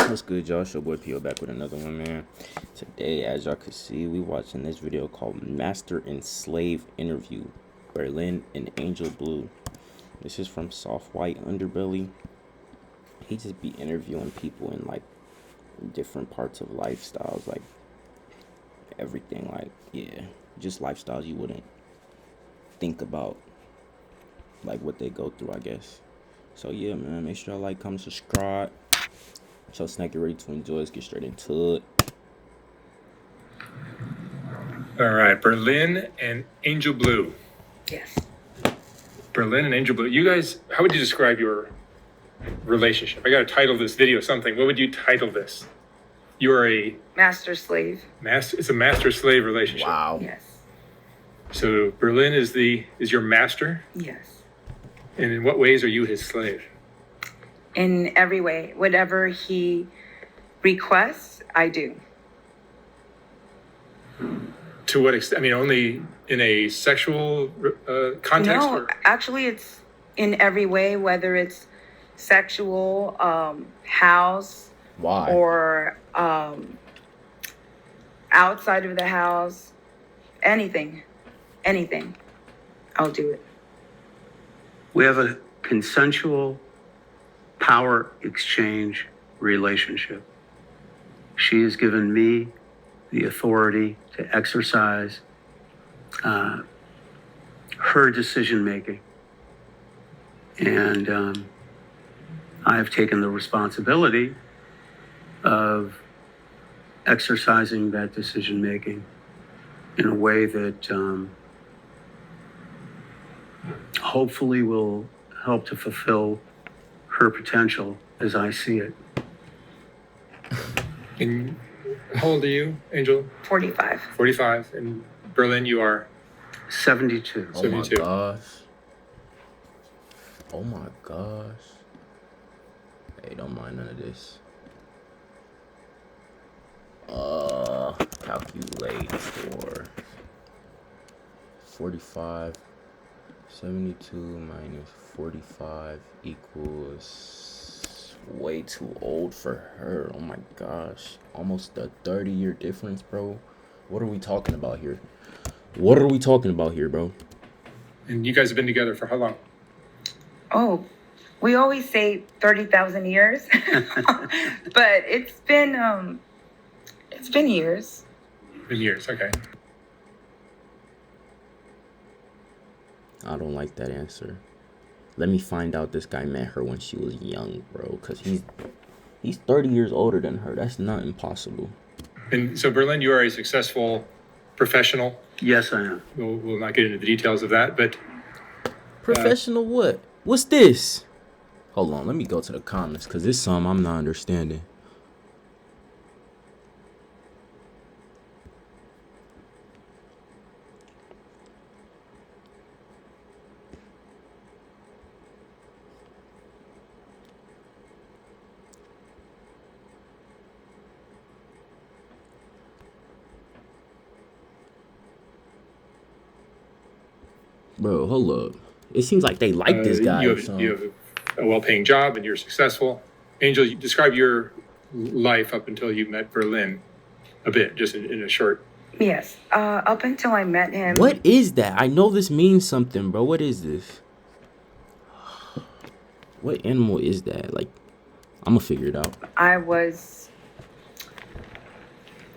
What's good, y'all? It's your boy P.O. back with another one, man. Today, as y'all can see, we watching this video called Master and Slave Interview, Berlin and Angel Blue. This is from Soft White Underbelly. He just be interviewing people in, like, different parts of lifestyles, like, everything, like, yeah, just lifestyles you wouldn't think about, like, what they go through, I guess. So, yeah, man, make sure y'all like, comment, subscribe. So Snack, you ready to enjoy? Let's get straight into it. All right, Berlin and Angel Blue. Yes. Berlin and Angel Blue. You guys, how would you describe your relationship? I got to title this video something. What would you title this? You are a Master-slave. It's a master-slave relationship. Wow. Yes. So Berlin is your master, Yes. and in what ways are you his slave? In every way, whatever he requests, I do. To what extent? I mean, only in a sexual context? No, actually, it's in every way, whether it's sexual, house, Why? or outside of the house, anything, I'll do it. We have a consensual power exchange relationship. She has given me the authority to exercise her decision making. And I have taken the responsibility of exercising that decision making in a way that hopefully will help to fulfill her potential as I see it. And how old are you, Angel? 45. 45. And Berlin, you are? 72. Oh my 72. gosh. Oh my gosh. Hey, don't mind none of this. Calculate for 45. 72 minus 45 equals way too old for her. Oh my gosh. Almost a 30-year difference, bro. What are we talking about here? What are we talking about here, bro? And you guys have been together for how long? Oh, we always say 30,000 years, but it's been years. Been years, okay. I don't like that answer. Let me find out this guy met her when she was young, bro. Because he's 30 years older than her. That's not impossible. And so, Berlin, you are a successful professional. Yes, I am. We'll not get into the details of that, but Professional what? What's this? Hold on, let me go to the comments because this some I'm not understanding. Bro, hold up. It seems like they like this guy. you or have something. a well-paying job and you're successful. Angel, you describe your life up until you met Berlin a bit, just in a short. Yes. Up until I met him. What is that? I know this means something, bro. What is this? What animal is that? Like, I'm gonna figure it out. I was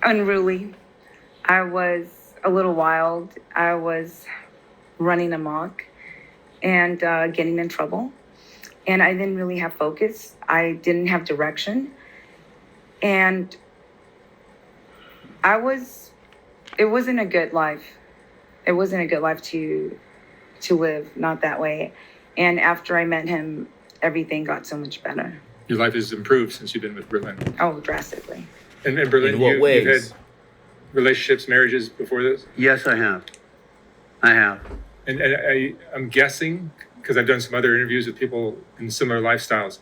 unruly. I was a little wild. I was running amok and getting in trouble. And I didn't really have focus. I didn't have direction. And it wasn't a good life. It wasn't a good life to live, not that way. And after I met him, everything got so much better. Your life has improved since you've been with Berlin. Oh, drastically. And Berlin, In what ways? you've had relationships, marriages before this? Yes, I have. I have. And I'm guessing, because I've done some other interviews with people in similar lifestyles,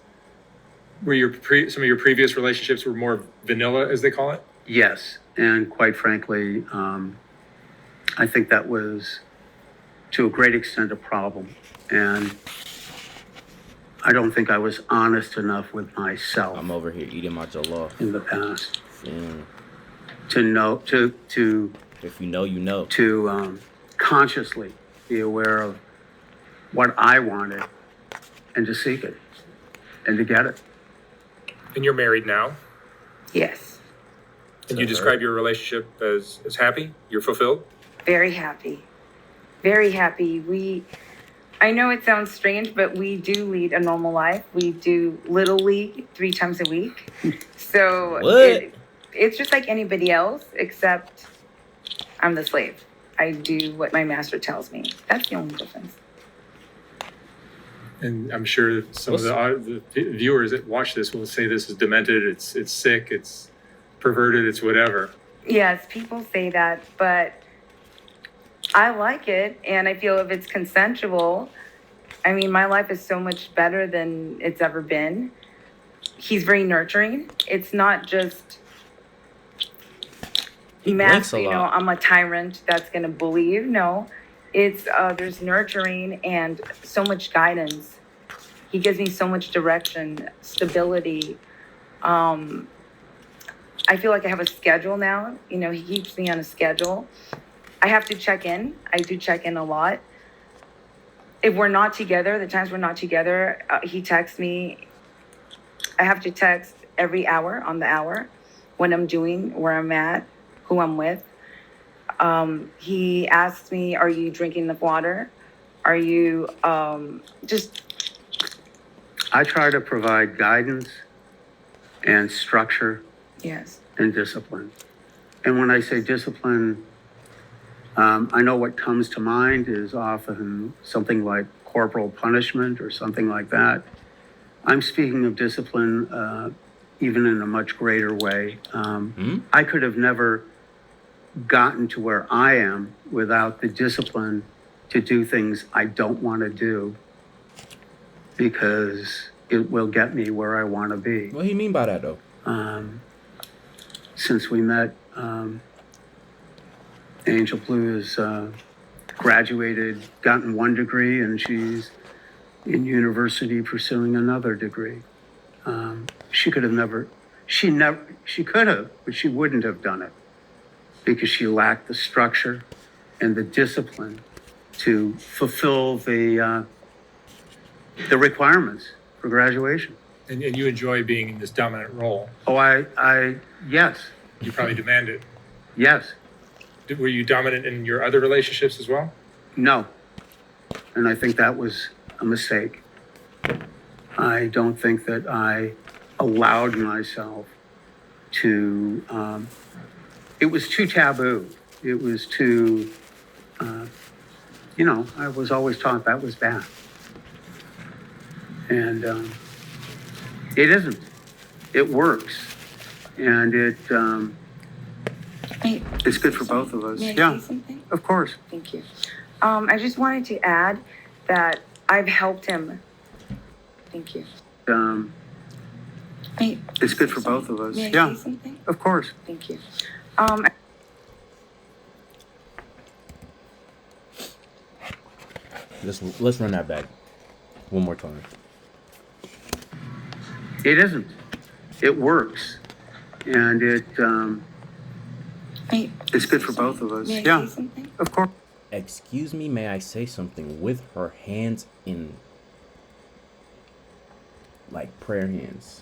were some of your previous relationships were more vanilla, as they call it? Yes. And quite frankly, I think that was to a great extent a problem. And I don't think I was honest enough with myself I'm over here eating my jollof. in the past Mm. to know, to If you know, you know. consciously be aware of what I wanted and to seek it and to get it. And you're married now, Yes, and you describe your relationship as happy? You're fulfilled? very happy. Very happy. I know it sounds strange, but we do lead a normal life. We do Little League 3 times a week. So What? it's just like anybody else, except I'm the slave. I do what my master tells me. That's the only difference. And I'm sure some of the viewers that watch this will say this is demented, it's sick, it's perverted, it's whatever. Yes, people say that, but I like it, and I feel if it's consensual, I mean, my life is so much better than it's ever been. He's very nurturing. It's not just He blinks a you know, lot. I'm a tyrant that's going to bully you. No, it's there's nurturing and so much guidance. He gives me so much direction, stability. I feel like I have a schedule now. You know, he keeps me on a schedule. I have to check in. I do check in a lot. If we're not together, the times we're not together, he texts me. I have to text every hour on the hour when I'm doing, where I'm at, who I'm with. He asks me, are you drinking enough water? Are you just... I try to provide guidance and structure Yes. and discipline. And when I say discipline, I know what comes to mind is often something like corporal punishment or something like that. I'm speaking of discipline even in a much greater way. I could have never gotten to where I am without the discipline to do things I don't want to do because it will get me where I want to be. What do you mean by that, though? Since we met, Angel Blue has graduated, gotten 1 degree, and she's in university pursuing another degree. She could have, but she wouldn't have done it because she lacked the structure and the discipline to fulfill the requirements for graduation. And you enjoy being in this dominant role. Oh, yes, You probably demand it. yes, Were you dominant in your other relationships as well? no. And I think that was a mistake. I don't think that I allowed myself to, it was too taboo. It was too, I was always taught that was bad. And it isn't. It works. And it's good for both of us. May I Yeah, say something? of course. Thank you. I just wanted to add that I've helped him. Thank you. It's good for both of us. May I Yeah, say something? of course. Thank you. Let's run that back one more time. It isn't. It works. And it's good for both of us. May I Yeah, say something? of course. Excuse me, may I say something? With her hands in, like, prayer hands.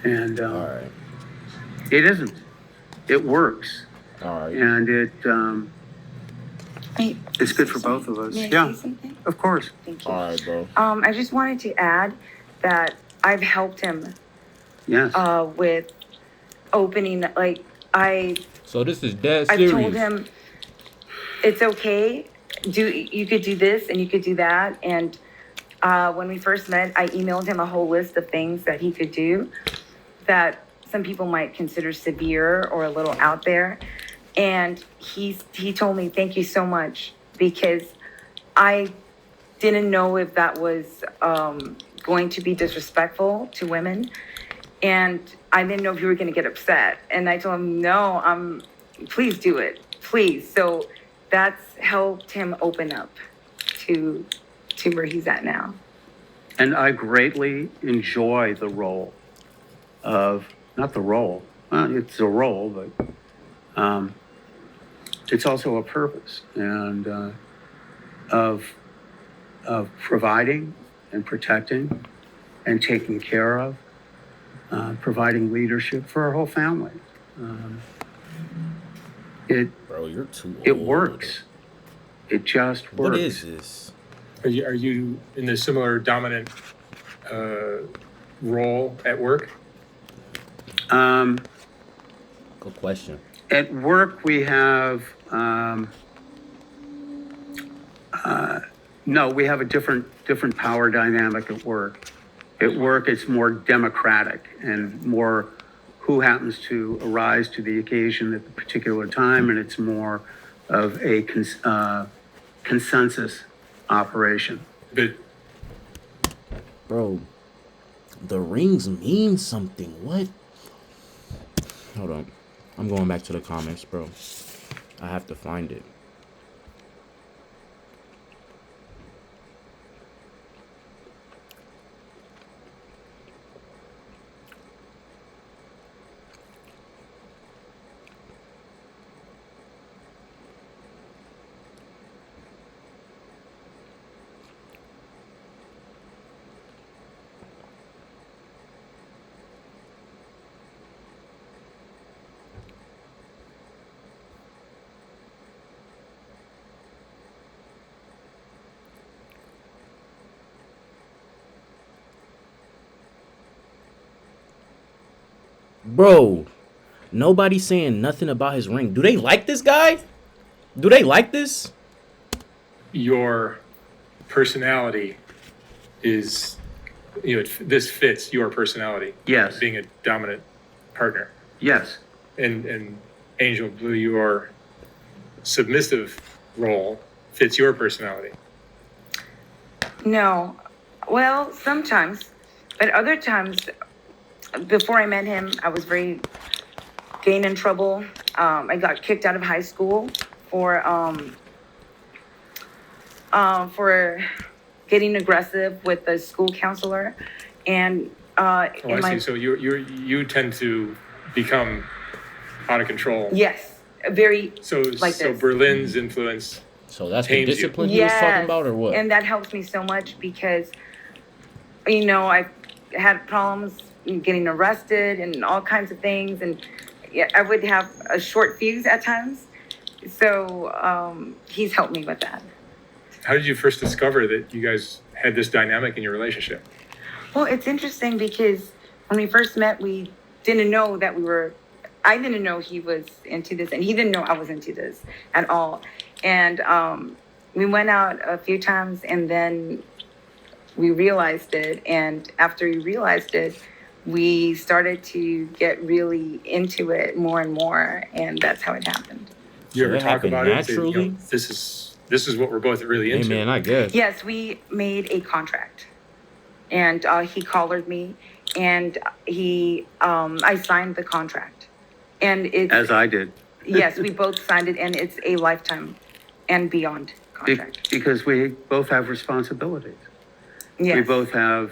And All right. it isn't. It works. All right. And it's good for both of us. May I Yeah, say something? of course. Thank you. All right, bro. I just wanted to add that I've helped him Yes. with opening, like, So this is dead I've serious. told him it's okay. You could do this and you could do that. And when we first met, I emailed him a whole list of things that he could do that some people might consider severe or a little out there. And he told me, thank you so much, because I didn't know if that was going to be disrespectful to women. And I didn't know if you were going to get upset. And I told him, no, please do it, please. So that's helped him open up to where he's at now. And I greatly enjoy the role of, not the role, it's a role, but it's also a purpose and of providing and protecting and taking care of, providing leadership for our whole family. It Bro, you're too it old. works. It just works. What is this? Are you in a similar dominant role at work? Good question. At work, we have no, we have a different power dynamic at work. At work, it's more democratic and more who happens to arise to the occasion at the particular time, and it's more of a consensus operation. But Bro, the rings mean something. What? Hold on. I'm going back to the comments, bro. I have to find it. Bro, nobody's saying nothing about his ring. Do they like this guy? Do they like this? your personality is, this fits your personality. Yes. Being a dominant partner. Yes. And Angel Blue, your submissive role fits your personality. No. Well, sometimes, but other times, before I met him, I was very getting in trouble. I got kicked out of high school for getting aggressive with the school counselor, and I see. So you tend to become out of control. Yes, very So like so this. Berlin's influence. So that's the Tames you. discipline he was talking about, or what? And that helps me so much because, I had problems getting arrested and all kinds of things, and yeah, I would have a short fuse at times. So he's helped me with that. How did you first discover that you guys had this dynamic in your relationship? Well, it's interesting because when we first met, we didn't know that I didn't know he was into this, and he didn't know I was into this at all. And we went out a few times, and then we realized it. And after we realized it, we started to get really into it more and more, and that's how it happened. Do you So ever it talk happened about it? And say, naturally? This is what we're both really Hey, into. man, I guess. Yes, we made a contract, and he collared me, and I signed the contract, and it's As I did. yes, we both signed it, and it's a lifetime and beyond contract. Because we both have responsibilities. Yes, We both have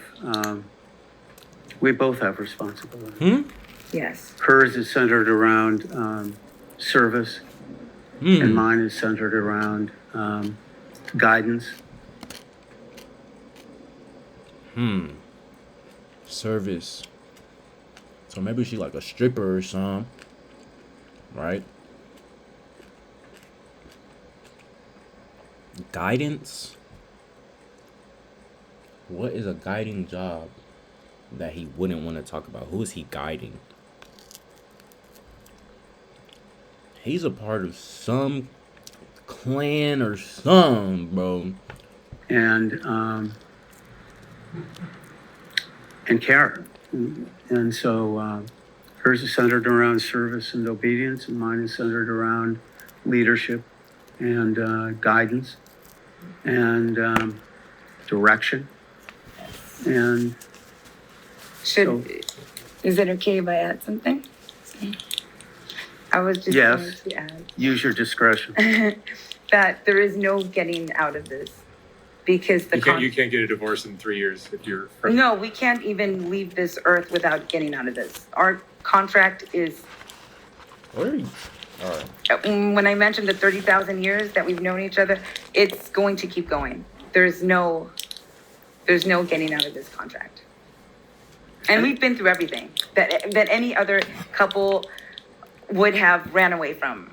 responsibilities. yes, Hers is centered around service, and mine is centered around guidance. Service. So maybe she like a stripper or something, right? Guidance. What is a guiding job that he wouldn't want to talk about? Who is he guiding? He's a part of some clan or some, bro. And care. And so hers is centered around service and obedience, and mine is centered around leadership and guidance and direction. And is it okay if I add something? I was just Yes. going to add use your discretion. that there is no getting out of this. because You can't get a divorce in 3 years if you're. no, we can't even leave this earth without getting out of this. Our contract is, Where are you? All right. when I mentioned the 30,000 years that we've known each other, it's going to keep going. There's no getting out of this contract. And we've been through everything that any other couple would have ran away from.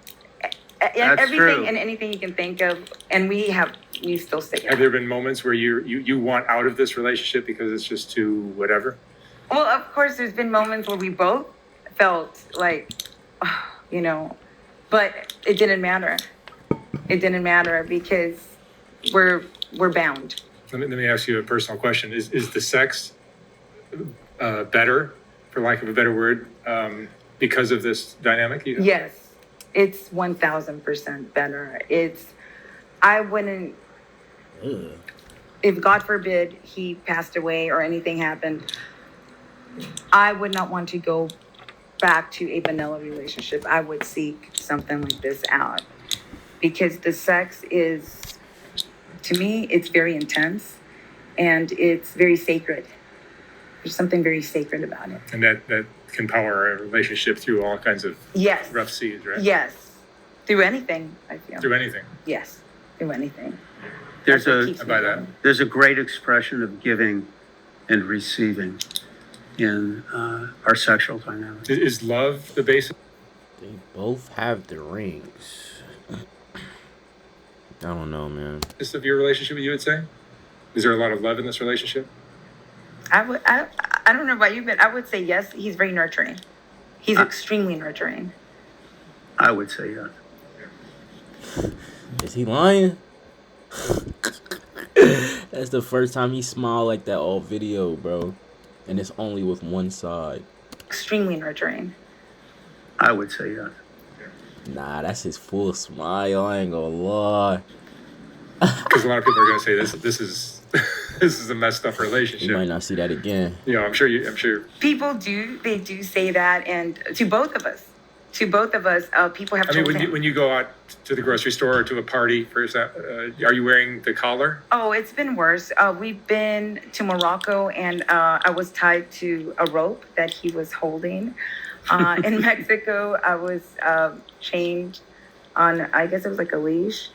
Everything true. and anything you can think of, and we still stick Have out. there been moments where you want out of this relationship because it's just too whatever? Well, of course, there's been moments where we both felt like, you know, but it didn't matter. It didn't matter because we're bound. Let me ask you a personal question. Is the sex better, for lack of a better word, because of this dynamic? Yes, it's 1,000% better. I wouldn't, Ugh. if God forbid he passed away or anything happened, I would not want to go back to a vanilla relationship. I would seek something like this out because the sex is, to me, it's very intense and it's very sacred. There's something very sacred about it. And that can power a relationship through all kinds of Yes. rough seas, right? Yes. Through anything, I feel. Through anything. Yes. Through anything. There's That's what a keeps I me buy that. going. there's a great expression of giving and receiving in our sexual dynamics. Is love the basis They both have the rings. I don't know, man. of your relationship, you would say? Is there a lot of love in this relationship? I don't know about you, but I would say yes. He's very nurturing. He's extremely nurturing. I would say yes. Is he lying? That's the first time he smiled like that all video, bro. And it's only with one side. Extremely nurturing. I would say yes. Nah, that's his full smile. I ain't gonna lie. Because a lot of people are going to say this is this is a messed up You might relationship. not see that again. You know, I'm sure. People do say that, and to both of us, people have I mean, told him. when you go out to the grocery store or to a party, for example, are you wearing the collar? Oh, it's been worse. We've been to Morocco, and I was tied to a rope that he was holding. In Mexico, I was chained on, I guess it was like a leash.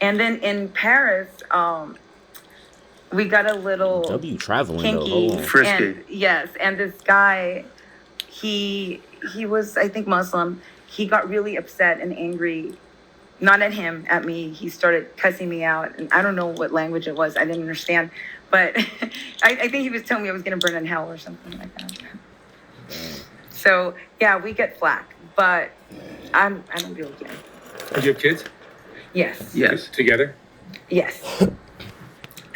And then in Paris, we got a little W traveling though. kinky. Hold on. Frisky. And, yes, and this guy, he was, I think, Muslim. He got really upset and angry, not at him, at me. He started cussing me out, and I don't know what language it was. I didn't understand, but I think he was telling me I was going to burn in hell or something like that. So yeah, we get flack, but I don't really care. Do you have kids? Yes. Yes. Together? Yes.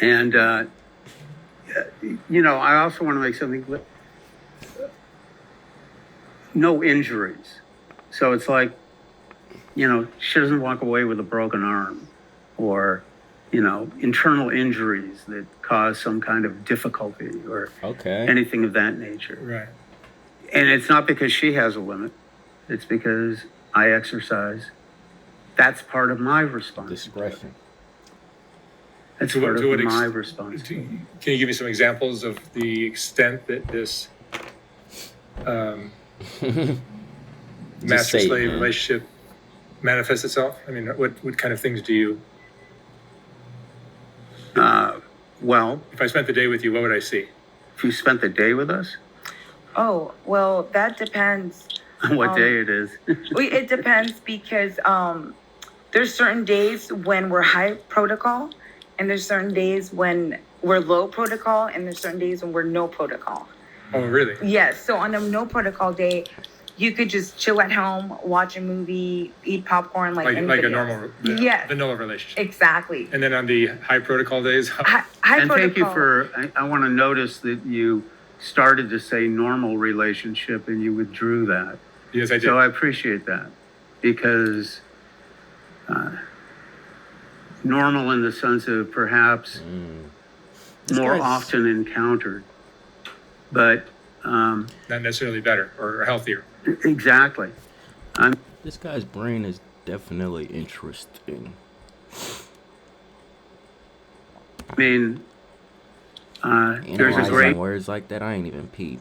And, I also want to make something clear. No injuries. So it's like, she doesn't walk away with a broken arm or, internal injuries that cause some kind of difficulty or Okay. anything of that nature. Right. And it's not because she has a limit. It's because I exercise. That's part of my responsibility. Discretion. That's To what- part to what of my ex- responsibility. Can you give me some examples of the extent that this master say it, slave man. relationship manifests itself? I mean, what kind of things do you? Well, If I spent the day with you, what would I see? if you spent the day with us, Oh, well, that depends. on what day it is. It depends because there's certain days when we're high protocol, and there's certain days when we're low protocol, and there's certain days when we're no protocol. Oh, really? Yes. So on a no protocol day, you could just chill at home, watch a movie, eat popcorn like Like a anybody normal else. Yes. vanilla relationship. Exactly. And then on the high protocol days, High And protocol. thank you I want to notice that you started to say normal relationship and you withdrew that. yes, I did. So I appreciate that because normal in the sense of perhaps more guy's- often encountered, but Not necessarily better or healthier. exactly. This guy's brain is definitely interesting. mean, there's a Analyzing great, words like that, I ain't even peep.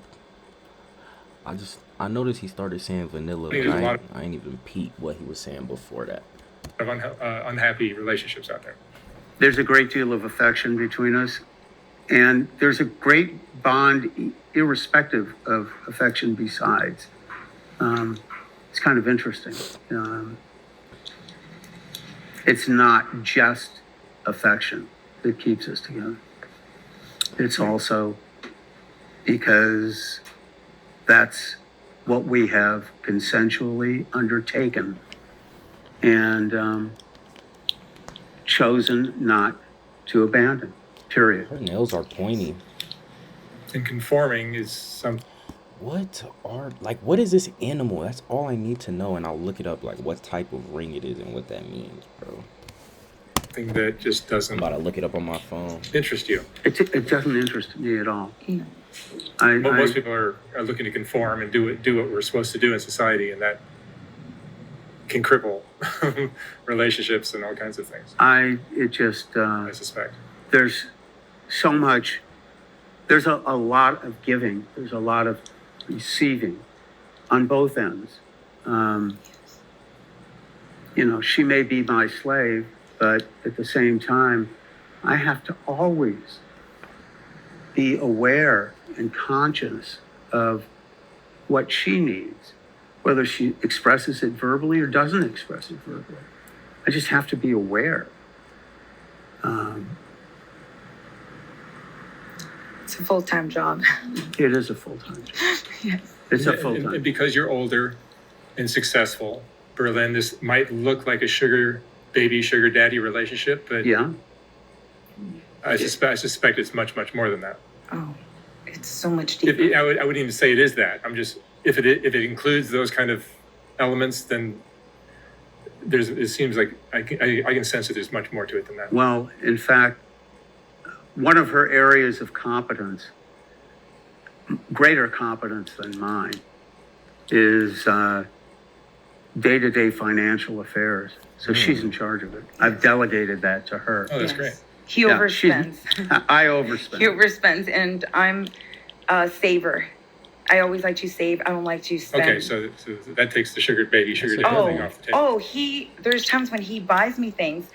I noticed he started saying vanilla, think but there's a lot I ain't even peep what he was saying before that. of unhappy relationships out there. there's a great deal of affection between us. And there's a great bond, irrespective of affection besides. It's kind of interesting. It's not just affection that keeps us together. It's also because that's what we have consensually undertaken and chosen not to abandon, period. Her nails are pointy. And conforming is some What is this animal? That's all I need to know, and I'll look it up, like what type of ring it is and what that means, bro. thing that just I'm doesn't about to look it up on my phone. interest you. It doesn't interest me at all. No. But most people are looking to conform and do what we're supposed to do in society, and that can cripple relationships and all kinds of things, I suspect. There's so much, there's a lot of giving, there's a lot of receiving on both ends. She may be my slave, but at the same time, I have to always be aware and conscious of what she needs, whether she expresses it verbally or doesn't express it verbally. I just have to be aware. It's a full-time job. It is a full-time job. Yes. It's a And full-time. because you're older and successful, Berlin, this might look like a sugar daddy relationship, but Yeah, I suspect it's much, much more than that. Oh, it's so much deeper. I wouldn't even say it is that. I'm just, if it includes those kind of elements, then it seems like I can sense that there's much more to it than that. well, in fact, one of her areas of competence, greater competence than mine, is day-to-day financial affairs. So she's in charge of it. I've delegated that to her. Oh, that's Yes. great. He Yeah, overspends. I overspend. He overspends, and I'm a saver. I always like to save. I don't like to spend. Okay, so that takes the sugar daddy thing Oh, off the table. there's times when he buys me things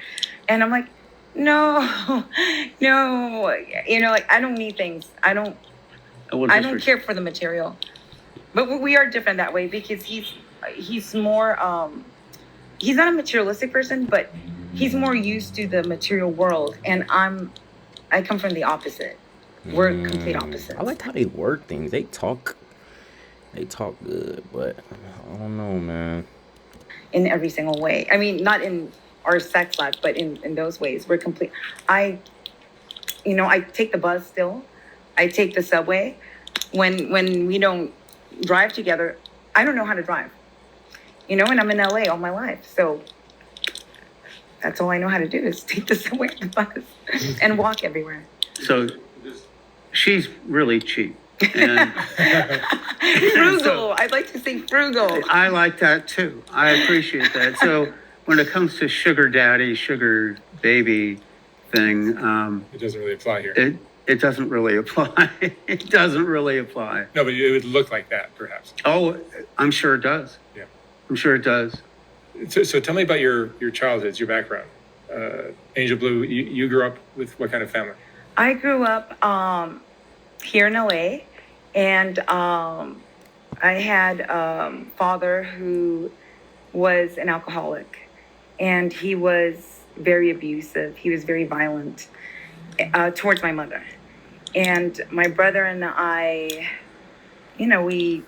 and I'm like, no, no, I don't need things. I don't care for the material. But we are different that way because he's more, he's not a materialistic person, but he's more used to the material world. And I come from the opposite. We're complete opposites. I like how they word things. They talk good, but I don't know, man. In every single way. I mean, not in our sex life, but in those ways, we're complete. I take the bus still. I take the subway. When we don't drive together, I don't know how to drive. And I'm in LA all my life. So that's all I know how to do is take the subway and the bus and walk everywhere. So she's really cheap. And Frugal. I'd like to say frugal. I like that too. I appreciate that. So when it comes to sugar daddy, sugar baby thing, It doesn't really apply here. it doesn't really apply. It doesn't really apply. No, but it would look like that, perhaps. Oh, I'm sure it does. Yeah. I'm sure it does. So tell me about your childhood, your background. Angel Blue, you grew up with what kind of family? I grew up here in LA, and I had a father who was an alcoholic, and he was very abusive. He was very violent towards my mother. And my brother and I, we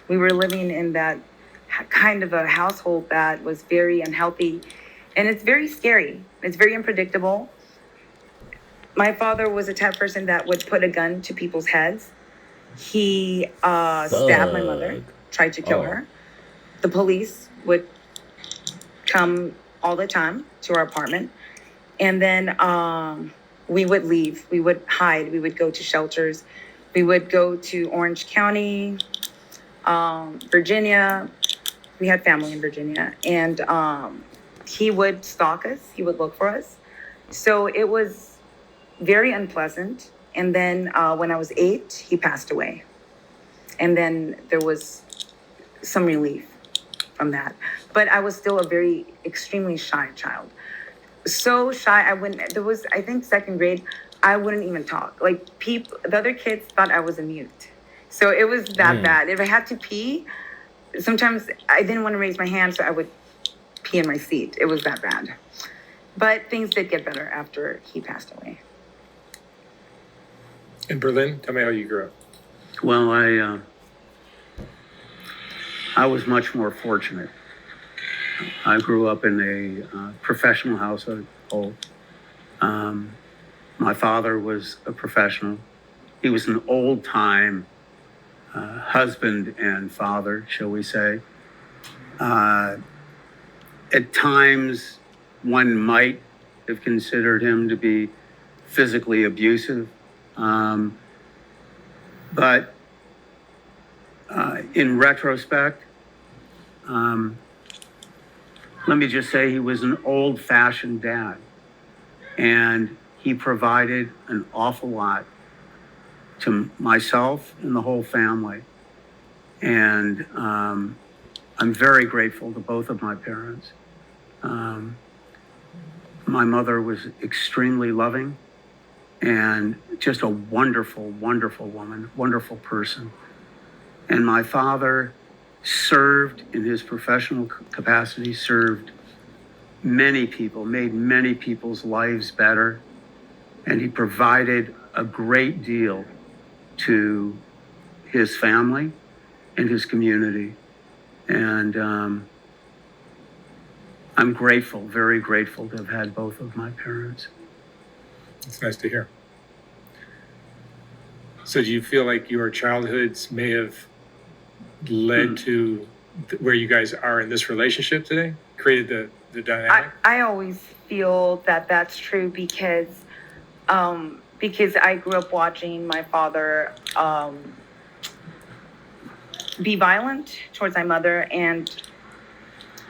were living in that kind of a household that was very unhealthy, and it's very scary. It's very unpredictable. My father was the type of person that would put a gun to people's heads. He stabbed my mother, tried to kill her. The police would come all the time to our apartment. And then we would leave. We would hide. We would go to shelters. We would go to Orange County, Virginia. We had family in Virginia. And he would stalk us. He would look for us. So it was very unpleasant. And then when I was 8, he passed away. And then there was some relief from that. But I was still a very extremely shy child. So shy, I think second grade, I wouldn't even talk. Like the other kids thought I was a mute. So it was that bad. If I had to pee, sometimes I didn't want to raise my hand, so I would pee in my seat. It was that bad. But things did get better after he passed away. In Berlin, tell me how you grew up. Well, I was much more fortunate. I grew up in a professional household. My father was a professional. He was an old-time husband and father, shall we say. At times, one might have considered him to be physically abusive. But in retrospect, let me just say he was an old-fashioned dad, and he provided an awful lot to myself and the whole family. And I'm very grateful to both of my parents. My mother was extremely loving and just a wonderful, wonderful woman, wonderful person. And my father served in his professional capacity, served many people, made many people's lives better. And he provided a great deal to his family and his community. And I'm grateful, very grateful to have had both of my parents. It's nice to hear. So do you feel like your childhoods may have led to where you guys are in this relationship today? Created the dynamic? I always feel that that's true because I grew up watching my father be violent towards my mother, and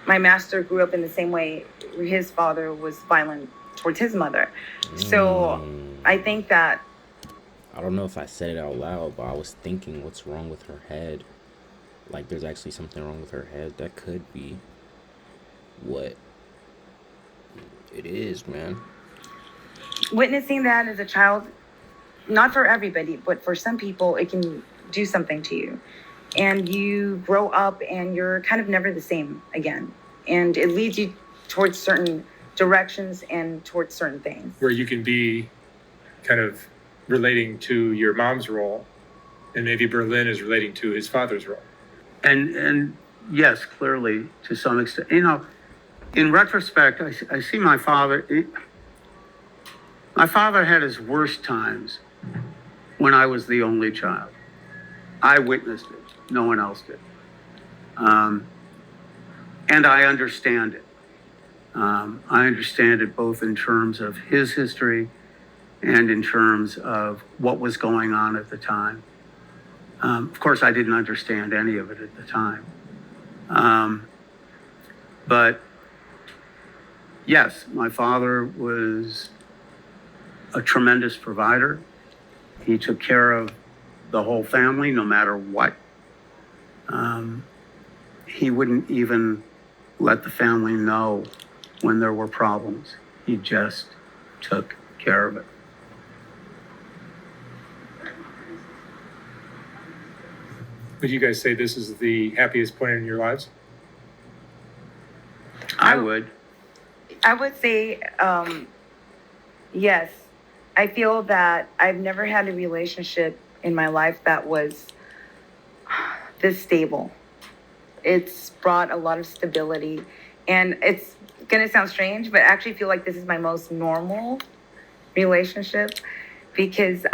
my master grew up in the same way. His father was violent towards his mother. So I think that... I don't know if I said it out loud, but I was thinking, what's wrong with her head? Like, there's actually something wrong with her head. That could be what it is, man. Witnessing that as a child, not for everybody, but for some people, it can do something to you. And you grow up and you're kind of never the same again. And it leads you towards certain directions and towards certain things. Where you can be kind of relating to your mom's role, and maybe Berlin is relating to his father's role. And yes, clearly, to some extent. You know, in retrospect, I see my father. My father had his worst times when I was the only child. I witnessed it. No one else did. And I understand it. I understand it both in terms of his history and in terms of what was going on at the time. Of course, I didn't understand any of it at the time. But yes, my father was a tremendous provider. He took care of the whole family, no matter what. He wouldn't even let the family know when there were problems. He just took care of it. Would you guys say this is the happiest point in your lives? I would. I would say, yes. I feel that I've never had a relationship in my life that was this stable. It's brought a lot of stability, and it's going to sound strange, but I actually feel like this is my most normal relationship because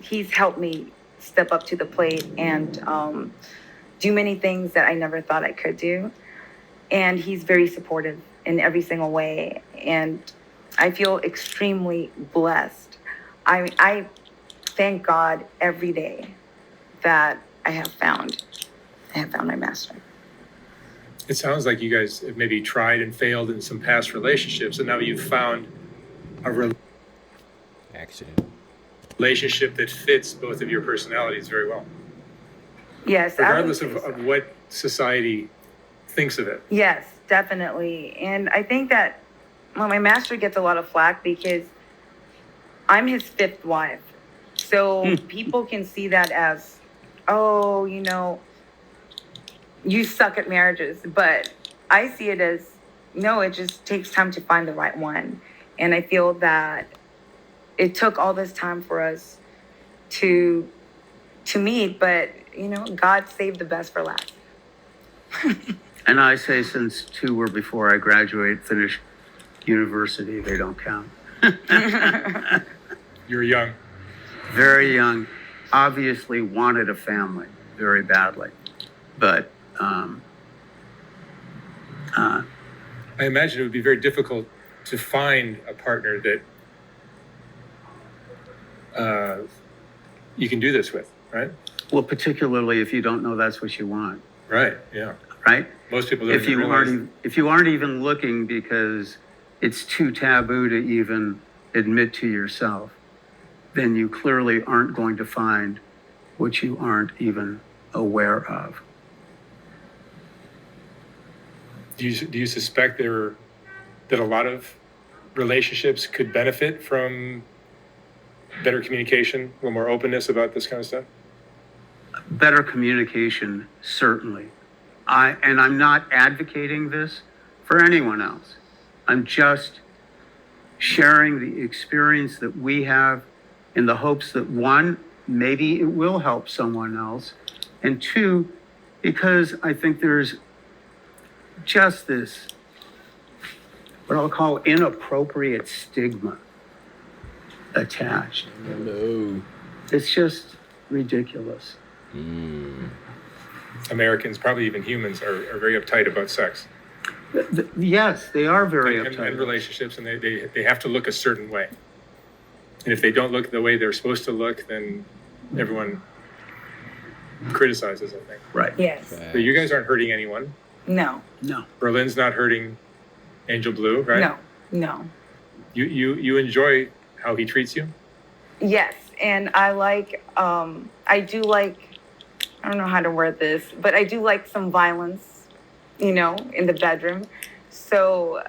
he's helped me step up to the plate and do many things that I never thought I could do. And he's very supportive in every single way. And I feel extremely blessed. I thank God every day that I have found my master. It sounds like you guys have maybe tried and failed in some past relationships, and now you've found a accident. relationship that fits both of your personalities very well, Yes, regardless of what society thinks of it. Yes, definitely. And I think that, well, my master gets a lot of flack because I'm his fifth wife. So people can see that as, oh, you suck at marriages. But I see it as, no, it just takes time to find the right one. And I feel that it took all this time for us to meet, but God saved the best for last. And I say, since 2 were before I finished university, they don't count. You're young. Very young, obviously wanted a family very badly. But I imagine it would be very difficult to find a partner that you can do this with, right? well, particularly if you don't know that's what you want, Right, yeah. right? Most people don't If even you realize. if you aren't even looking because it's too taboo to even admit to yourself, then you clearly aren't going to find what you aren't even aware of. Do you suspect that a lot of relationships could benefit from better communication, a little more openness about this kind of stuff? Better communication, certainly. I'm not advocating this for anyone else. I'm just sharing the experience that we have in the hopes that, one, maybe it will help someone else, and two, because I think there's just this, what I'll call inappropriate stigma attached. No. It's just ridiculous. Americans, probably even humans, are very uptight about sex Yes, they are very and uptight. relationships, and they have to look a certain way. And if they don't look the way they're supposed to look, then everyone criticizes, I think. Right. Yes. But you guys aren't hurting anyone. No. No. Berlin's not hurting Angel Blue, right? No. You enjoy how he treats you? Yes, and I like, I do like, I don't know how to word this, but I do like some violence, in the bedroom. So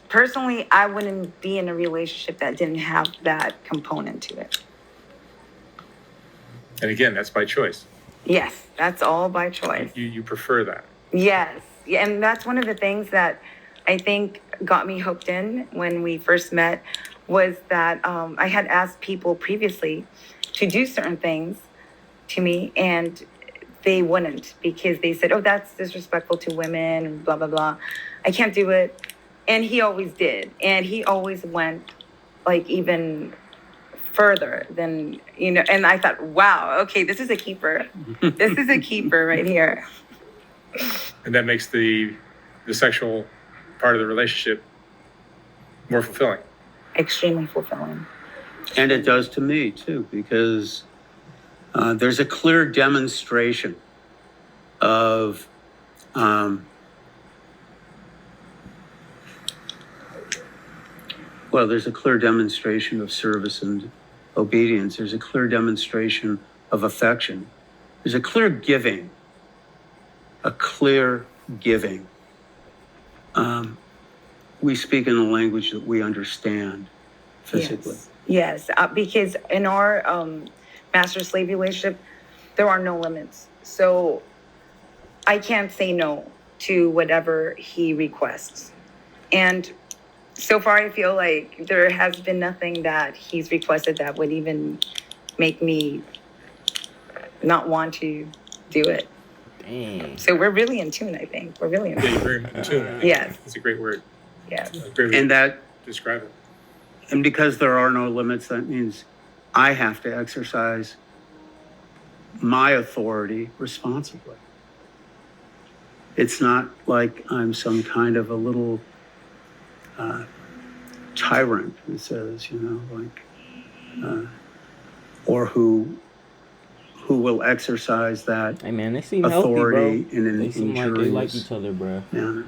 personally, I wouldn't be in a relationship that didn't have that component to it. And again, that's by choice. Yes, that's all by choice. You prefer that. Yes, yeah, and that's one of the things that I think got me hooked in when we first met was that I had asked people previously to do certain things to me, and they wouldn't because they said, oh, that's disrespectful to women and blah, blah, blah. I can't do it. And he always did. And he always went like even further than, and I thought, wow, okay, this is a keeper. This is a keeper right here. And that makes the sexual part of the relationship more fulfilling. Extremely fulfilling. And it does to me too, because there's a clear demonstration of there's a clear demonstration of service and obedience. There's a clear demonstration of affection. There's a clear giving. We speak in a language that we understand physically. Yes, because in our master-slave relationship, there are no limits. So I can't say no to whatever he requests. And so far, I feel like there has been nothing that he's requested that would even make me not want to do it. Dang. So we're really in tune, I think. We're really in Yeah, tune. you're very in tune. I think Yes. It's a great word. Yes. A great way And to describe it. And because there are no limits, that means I have to exercise my authority responsibly. It's not like I'm some kind of a little tyrant who says, or who will exercise that Hey man, they seem authority healthy, bro. in an They seem like they like injurious each other, bro. manner.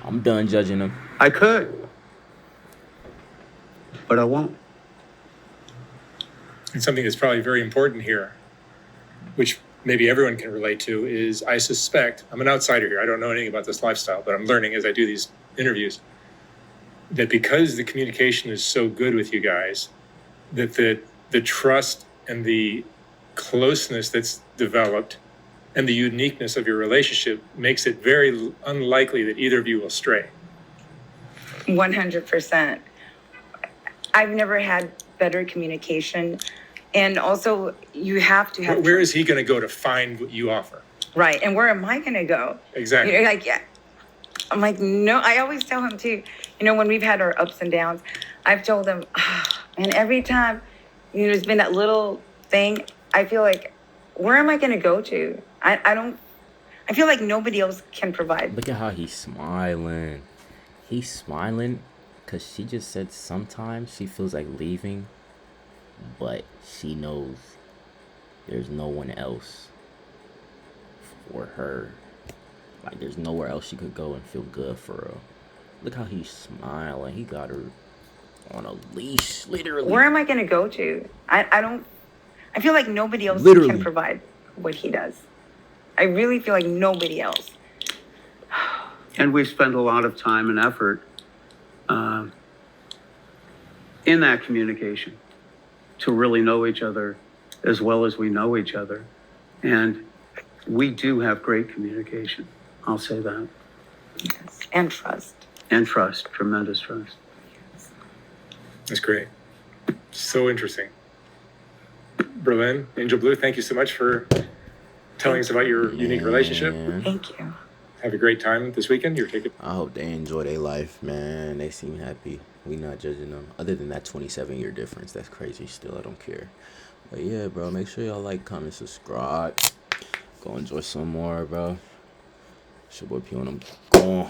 I'm done judging them. I could, but I won't. And something that's probably very important here, which maybe everyone can relate to, is I suspect, I'm an outsider here, I don't know anything about this lifestyle, but I'm learning as I do these interviews, that because the communication is so good with you guys, that the trust and the closeness that's developed and the uniqueness of your relationship makes it very unlikely that either of you will stray. 100%. I've never had better communication. And also, you have to have. Where is he going to go to find what you offer? Right. And where am I going to go? Exactly. Like, yeah. I'm like, no, I always tell him too, when we've had our ups and downs, I've told him, and every time, there's been that little thing, I feel like, where am I going to go to? I feel like nobody else can provide. Look at how he's smiling. He's smiling because she just said sometimes she feels like leaving, but she knows there's no one else for her. Like, there's nowhere else she could go and feel good for her. Look how he's smiling. He got her on a leash, literally. Where am I going to go to? I feel like nobody else can provide what he does. I really feel like nobody else. And we spend a lot of time and effort in that communication to really know each other as well as we know each other. And we do have great communication. I'll say that. Yes. And trust. And trust, tremendous trust. Yes. That's great. So interesting. Berlin, Angel Blue, thank you so much for telling us about your unique relationship. Thank you. Have a great time this weekend. You're taking. I hope they enjoy their life, man. They seem happy. We not judging them. Other than that 27-year difference, that's crazy still. I don't care. But yeah, bro, make sure y'all like, comment, subscribe. Go enjoy some more, bro. It's your boy P on them. Gone.